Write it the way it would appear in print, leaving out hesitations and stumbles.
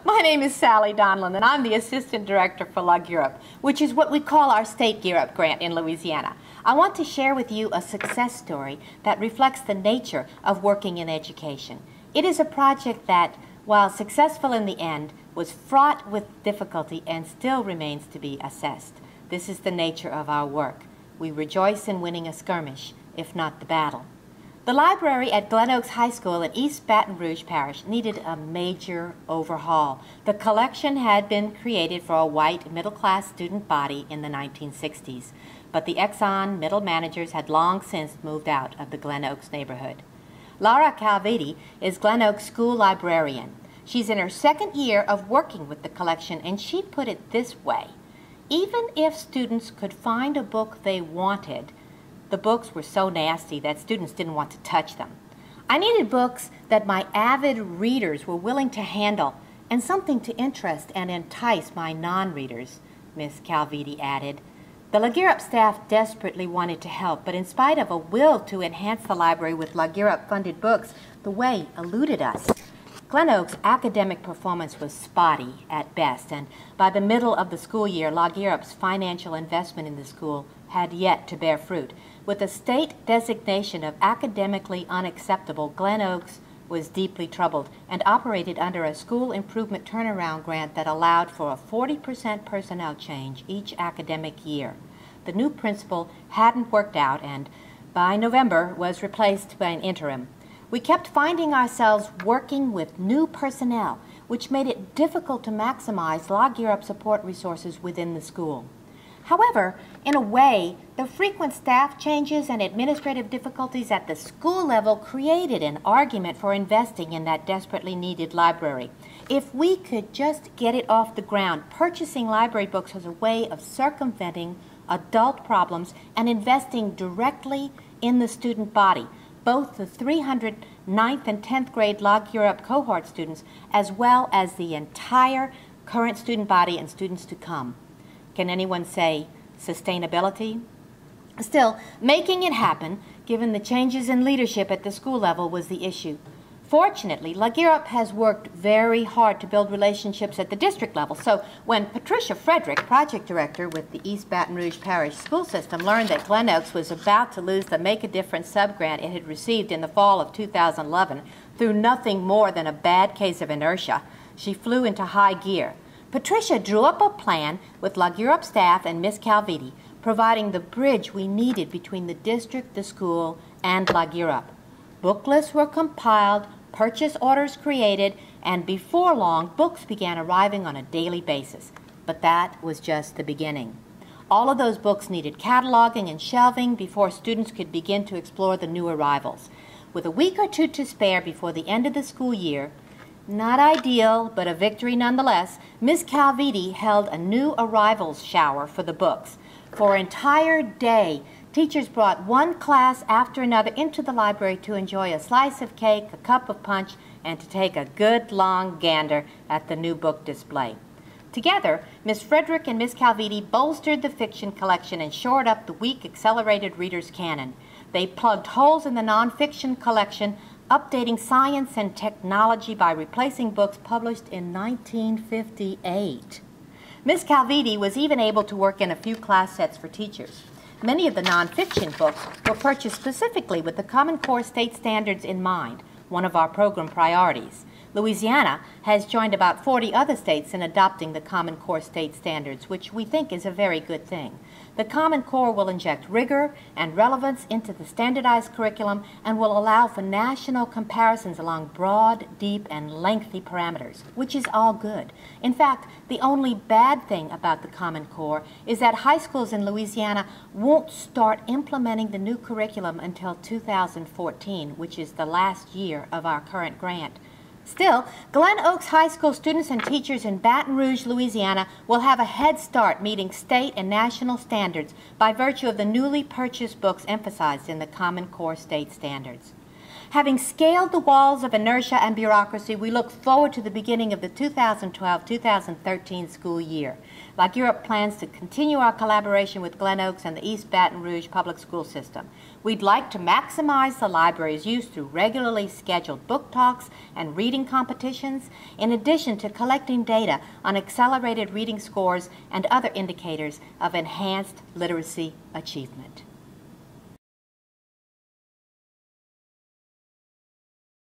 My name is Sally Donlin, and I'm the Assistant Director for Lug Europe, which is what we call our State Europe grant in Louisiana. I want to share with you a success story that reflects the nature of working in education. It is a project that, while successful in the end, was fraught with difficulty and still remains to be assessed. This is the nature of our work. We rejoice in winning a skirmish, if not the battle. The library at Glen High School in East Baton Rouge Parish needed a major overhaul. The collection had been created for a white middle-class student body in the 1960s, but the Exxon middle managers had long since moved out of the Glen Oaks neighborhood. Laura Calviti is Glen Oaks school librarian. She's in her second year of working with the collection, and she put it this way: even if students could find a book they wanted, the books were so nasty that students didn't want to touch them. I needed books that my avid readers were willing to handle, and something to interest and entice my non-readers, Miss Calviti added. The Lug Europe staff desperately wanted to help, but in spite of a will to enhance the library with Lug Europe-funded books, the way eluded us. Glen Oaks' academic performance was spotty at best, and by the middle of the school year, Lug Europe's financial investment in the school had yet to bear fruit. With a state designation of academically unacceptable, Glen Oaks was deeply troubled and operated under a school improvement turnaround grant that allowed for a 40% personnel change each academic year. The new principal hadn't worked out and by November was replaced by an interim. We kept finding ourselves working with new personnel, which made it difficult to maximize Lug Europe support resources within the school. However, in a way, the frequent staff changes and administrative difficulties at the school level created an argument for investing in that desperately needed library. If we could just get it off the ground, purchasing library books was a way of circumventing adult problems and investing directly in the student body, both the 300 9th and 10th grade Lug Europe cohort students, as well as the entire current student body and students to come. Can anyone say sustainability? Still, making it happen, given the changes in leadership at the school level, was the issue. Fortunately, Lug Europe has worked very hard to build relationships at the district level, so when Patricia Frederick, project director with the East Baton Rouge Parish School System, learned that Glen Oaks was about to lose the Make a Difference subgrant it had received in the fall of 2011 through nothing more than a bad case of inertia, she flew into high gear. Patricia drew up a plan with Lug Europe staff and Miss Calviti, providing the bridge we needed between the district, the school, and Lug Europe. Book lists were compiled, purchase orders created, and before long, books began arriving on a daily basis. But that was just the beginning. All of those books needed cataloging and shelving before students could begin to explore the new arrivals. With a week or two to spare before the end of the school year, not ideal, but a victory nonetheless, Miss Calviti held a new arrivals shower for the books. For an entire day, teachers brought one class after another into the library to enjoy a slice of cake, a cup of punch, and to take a good long gander at the new book display. Together, Miss Frederick and Miss Calviti bolstered the fiction collection and shored up the weak accelerated reader's canon. They plugged holes in the nonfiction collection, updating science and technology by replacing books published in 1958. Miss Calviti was even able to work in a few class sets for teachers. Many of the nonfiction books were purchased specifically with the Common Core state standards in mind, one of our program priorities. Louisiana has joined about 40 other states in adopting the Common Core state standards, which we think is a very good thing. The Common Core will inject rigor and relevance into the standardized curriculum and will allow for national comparisons along broad, deep, and lengthy parameters, which is all good. In fact, the only bad thing about the Common Core is that high schools in Louisiana won't start implementing the new curriculum until 2014, which is the last year of our current grant. Still, Glen Oaks High School students and teachers in Baton Rouge, Louisiana will have a head start meeting state and national standards by virtue of the newly purchased books emphasized in the Common Core state standards. Having scaled the walls of inertia and bureaucracy, we look forward to the beginning of the 2012-2013 school year. Like Europe plans to continue our collaboration with Glen Oaks and the East Baton Rouge public school system. We'd like to maximize the library's use through regularly scheduled book talks and reading competitions, in addition to collecting data on accelerated reading scores and other indicators of enhanced literacy achievement.